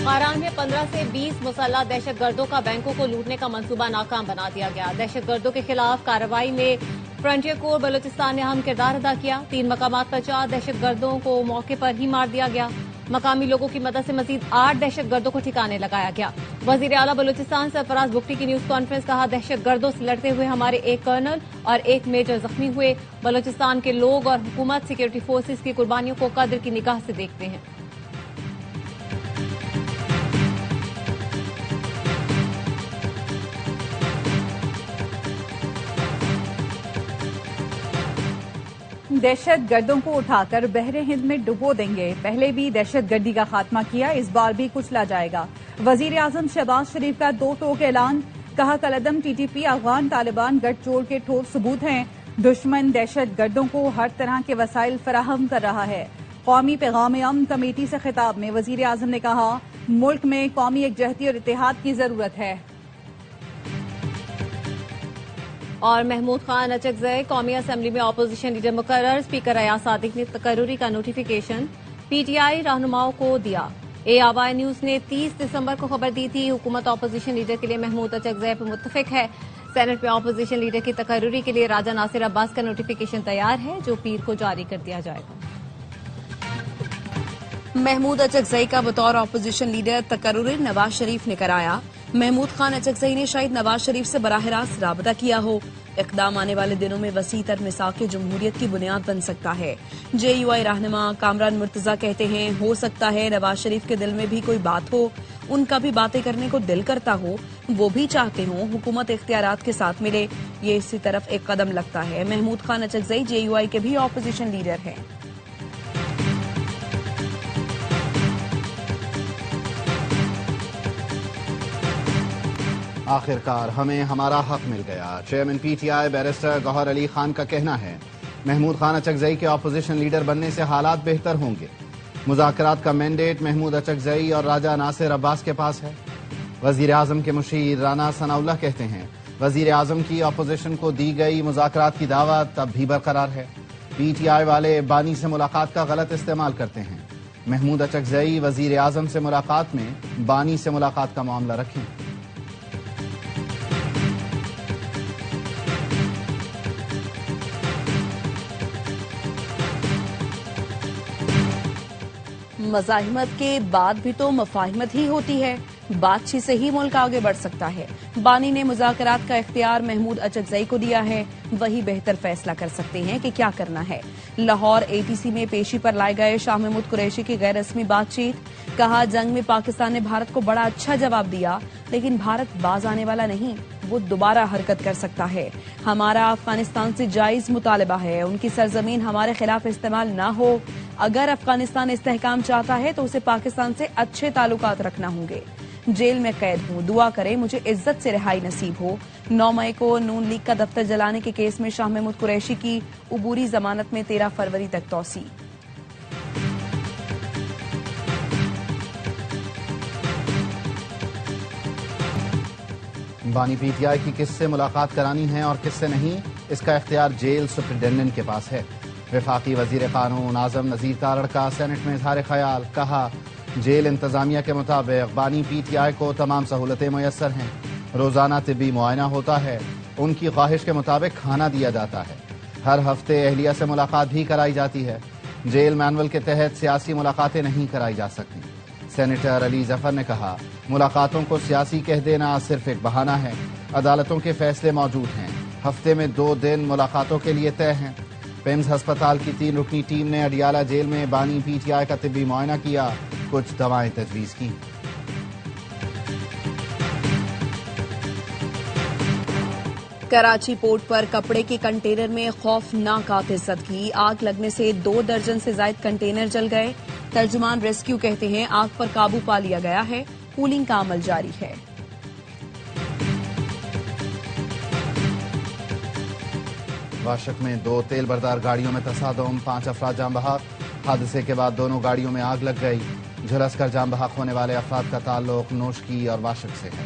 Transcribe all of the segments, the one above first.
بخاران میں 15 سے 20 مسلح دہشت گردوں کا بینکوں کو لوٹنے کا منصوبہ ناکام بنا دیا گیا۔ دہشت گردوں کے خلاف کارروائی میں فرنٹیئر کور بلوچستان نے اہم کردار ادا کیا۔ 3 مقامات پر 4 دہشت گردوں کو موقع پر ہی مار دیا گیا۔ مقامی لوگوں کی مدد سے مزید 8 دہشت گردوں کو ٹھکانے لگایا گیا۔ وزیر اعلیٰ بلوچستان سرفراز بگٹی کی نیوز کانفرنس کہا، دہشت گردوں سے لڑتے ہوئے ہمارے 1 کرنل اور 1 میجر زخمی ہوئے۔ بلوچستان کے لوگ اور حکومت سیکورٹی فورسز کی قربانیوں کو قدر کی نگاہ سے دیکھتے ہیں۔ دہشت گردوں کو اٹھا کر بحر ہند میں ڈبو دیں گے۔ پہلے بھی دہشت گردی کا خاتمہ کیا، اس بار بھی کچلا جائے گا۔ وزیر اعظم شہباز شریف کا 2 ٹوک اعلان، کہا کالعدم ٹی ٹی پی افغان طالبان گٹھ جوڑ کے ٹھوس ثبوت ہیں۔ دشمن دہشت گردوں کو ہر طرح کے وسائل فراہم کر رہا ہے۔ قومی پیغام امن کمیٹی سے خطاب میں وزیر اعظم نے کہا، ملک میں قومی یکجہتی اور اتحاد کی ضرورت ہے۔ اور محمود خان اچکزئی قومی اسمبلی میں اپوزیشن لیڈر مقرر، اسپیکر ایاز صادق نے تقرری کا نوٹیفیکیشن پی ٹی آئی رہنماؤں کو دیا۔ اے آوائی نیوز نے 30 دسمبر کو خبر دی تھی، حکومت اپوزیشن لیڈر کے لیے محمود اچکزئی پر متفق ہے۔ سینٹ میں اپوزیشن لیڈر کی تقرری کے لیے راجہ ناصر عباس کا نوٹیفیکیشن تیار ہے، جو پیر کو جاری کر دیا جائے گا۔ محمود اچکزئی کا بطور اپوزیشن لیڈر تقرر نواز شریف نے کرایا۔ محمود خان اچکزئی نے شاید نواز شریف سے براہ راست رابطہ کیا ہو۔ اقدام آنے والے دنوں میں وسیع تر میثاق جمہوریت کی بنیاد بن سکتا ہے۔ جے یو آئی رہنما کامران مرتضیٰ کہتے ہیں، ہو سکتا ہے نواز شریف کے دل میں بھی کوئی بات ہو، ان کا بھی باتیں کرنے کو دل کرتا ہو، وہ بھی چاہتے ہوں حکومت اختیارات کے ساتھ ملے، یہ اسی طرف ایک قدم لگتا ہے۔ محمود خان اچکزئی جے یو آئی کے بھی اپوزیشن لیڈر ہیں۔ آخرکار ہمیں ہمارا حق مل گیا، chairman P T I barrister Gohar Ali Khan کا کہنا ہے۔ محمود خان اچکزئی کے اپوزیشن لیڈر بننے سے حالات بہتر ہوں گے۔ مذاکرات کا مینڈیٹ محمود اچکزئی اور راجہ ناصر عباس کے پاس ہے۔ وزیر اعظم کے مشیر رانا ثناء اللہ کہتے ہیں، وزیر اعظم کی اپوزیشن کو دی گئی مذاکرات کی دعوت اب بھی برقرار ہے۔ پی ٹی آئی والے بانی سے ملاقات کا غلط استعمال کرتے ہیں۔ محمود اچکزئی وزیر اعظم سے ملاقات میں بانی سے ملاقات کا معاملہ رکھیں۔ مزاحمت کے بعد بھی تو مفاہمت ہی ہوتی ہے، بات چیت سے ہی ملک آگے بڑھ سکتا ہے۔ بانی نے مذاکرات کا اختیار محمود اچکزئی کو دیا ہے، وہی بہتر فیصلہ کر سکتے ہیں کہ کیا کرنا ہے۔ لاہور اے ٹی سی میں پیشی پر لائے گئے شاہ محمود قریشی کی غیر رسمی بات چیت، کہا جنگ میں پاکستان نے بھارت کو بڑا اچھا جواب دیا، لیکن بھارت باز آنے والا نہیں، وہ دوبارہ حرکت کر سکتا ہے۔ ہمارا افغانستان سے جائز مطالبہ ہے، ان کی سرزمین ہمارے خلاف استعمال نہ ہو۔ اگر افغانستان استحکام چاہتا ہے تو اسے پاکستان سے اچھے تعلقات رکھنا ہوں گے۔ جیل میں قید ہوں، دعا کریں مجھے عزت سے رہائی نصیب ہو۔ 9 مئی کو نون لیگ کا دفتر جلانے کے کیس میں شاہ محمود قریشی کی عبوری ضمانت میں 13 فروری تک توسیع۔ بانی پی ٹی آئی کی کس سے ملاقات کرانی ہے اور کس سے نہیں، اس کا اختیار جیل سپرنٹینڈنٹ کے پاس ہے۔ وفاقی وزیر قانون اعظم نذیر تارڑ کا سینٹ میں اظہار خیال، کہا جیل انتظامیہ کے مطابق بانی پی ٹی آئی کو تمام سہولتیں میسر ہیں، روزانہ طبی معائنہ ہوتا ہے، ان کی خواہش کے مطابق کھانا دیا جاتا ہے، ہر ہفتے اہلیہ سے ملاقات بھی کرائی جاتی ہے۔ جیل مینول کے تحت سیاسی ملاقاتیں نہیں کرائی جا سکتی۔ سینیٹر علی ظفر نے کہا، ملاقاتوں کو سیاسی کہہ دینا صرف ایک بہانہ ہے، عدالتوں کے فیصلے موجود ہیں، ہفتے میں 2 دن ملاقاتوں کے لیے طے ہیں۔ پیمز ہسپتال کی 3 رکنی ٹیم نے اڈیالہ جیل میں بانی پی ٹی آئی کا طبی معائنہ کیا، کچھ دوائیں تجویز کی۔ کراچی پورٹ پر کپڑے کے کنٹینر میں خوفناک آتش زدگی، آگ لگنے سے 2 درجن سے زائد کنٹینر جل گئے۔ ترجمان ریسکیو کہتے ہیں آگ پر قابو پا لیا گیا ہے، کولنگ کا عمل جاری ہے۔ واشک میں 2 تیل بردار گاڑیوں میں تصادم، 5 افراد جاں بحق۔ حادثے کے بعد دونوں گاڑیوں میں آگ لگ گئی، جھلس کر جاں بحق ہونے والے افراد کا تعلق نوشکی اور واشک سے ہے۔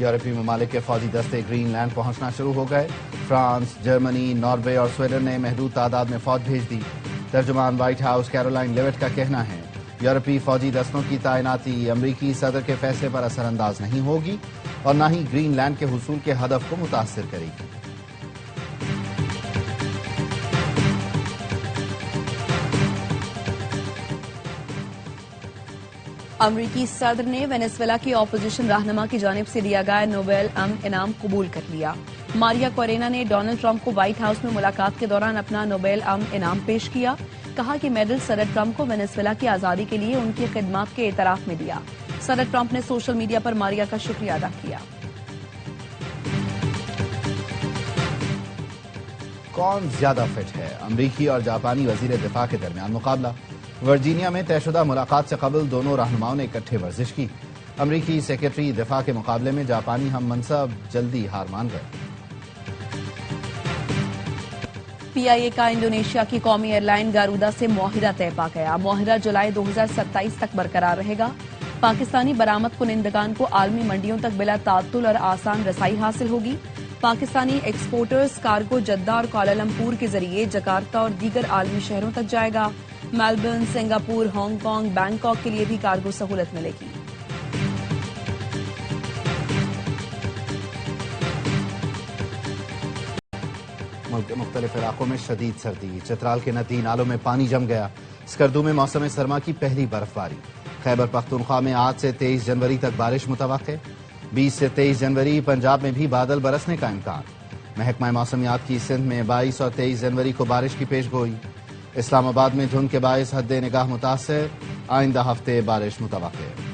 یورپی ممالک کے فوجی دستے گرین لینڈ پہنچنا شروع ہو گئے. فرانس، جرمنی، ناروے اور سویڈن نے محدود تعداد میں فوج بھیج دی. ترجمان وائٹ ہاؤس کیرولائن لیوٹ کا کہنا ہے یورپی فوجی دستوں کی تعیناتی امریکی صدر کے فیصلے پر اثر انداز نہیں ہوگی اور نہ ہی گرین لینڈ کے حصول کے ہدف کو متاثر کرے گی. امریکی صدر نے وینزویلا کی اپوزیشن رہنما کی جانب سے دیا گیا نوبل امن انعام قبول کر لیا. ماریا کورینا نے ڈونلڈ ٹرمپ کو وائٹ ہاؤس میں ملاقات کے دوران اپنا نوبل امن انعام پیش کیا. کہا کہ میڈل صدر ٹرمپ کو وینزویلا کی آزادی کے لیے ان کی خدمات کے اعتراف میں دیا. صدر ٹرمپ نے سوشل میڈیا پر ماریا کا شکریہ ادا کیا. کون زیادہ فٹ ہے؟ امریکی اور جاپانی وزیر دفاع کے درمیان مقابلہ. ورجینیا میں طے شدہ ملاقات سے قبل دونوں رہنماؤں نے اکٹھے ورزش کی. امریکی سیکرٹری دفاع کے مقابلے میں جاپانی ہم منصب جلدی ہار مان گئے. پی آئی اے کا انڈونیشیا کی قومی ایئر لائن گارودا سے معاہدہ طے پا گیا. معاہدہ جولائی 2027 تک برقرار رہے گا. پاکستانی برآمد کنندگان کو عالمی منڈیوں تک بلا تعطل اور آسان رسائی حاصل ہوگی. پاکستانی ایکسپورٹرز کارگو جدہ اور کوالالمپور کے ذریعے جکارتا اور دیگر عالمی شہروں تک جائے گا. Melbourne, Singapore, Hong Kong, Bangkok کے لیے بھی کارگو سہولت ملے گی. ملک کے مختلف علاقوں میں شدید سردی. چترال کے ندی نالوں میں پانی جم گیا. اسکردو میں موسم سرما کی پہلی برف باری. خیبر پختونخوا میں آج سے 23 جنوری تک بارش متوقع. 20 سے 23 جنوری پنجاب میں بھی بادل برسنے کا امکان. محکمہ موسمیات کی سندھ میں 22 اور 23 جنوری کو بارش کی پیش گوئی. اسلام آباد میں دھند کے باعث حد نگاہ متاثر. آئندہ ہفتے بارش متوقع.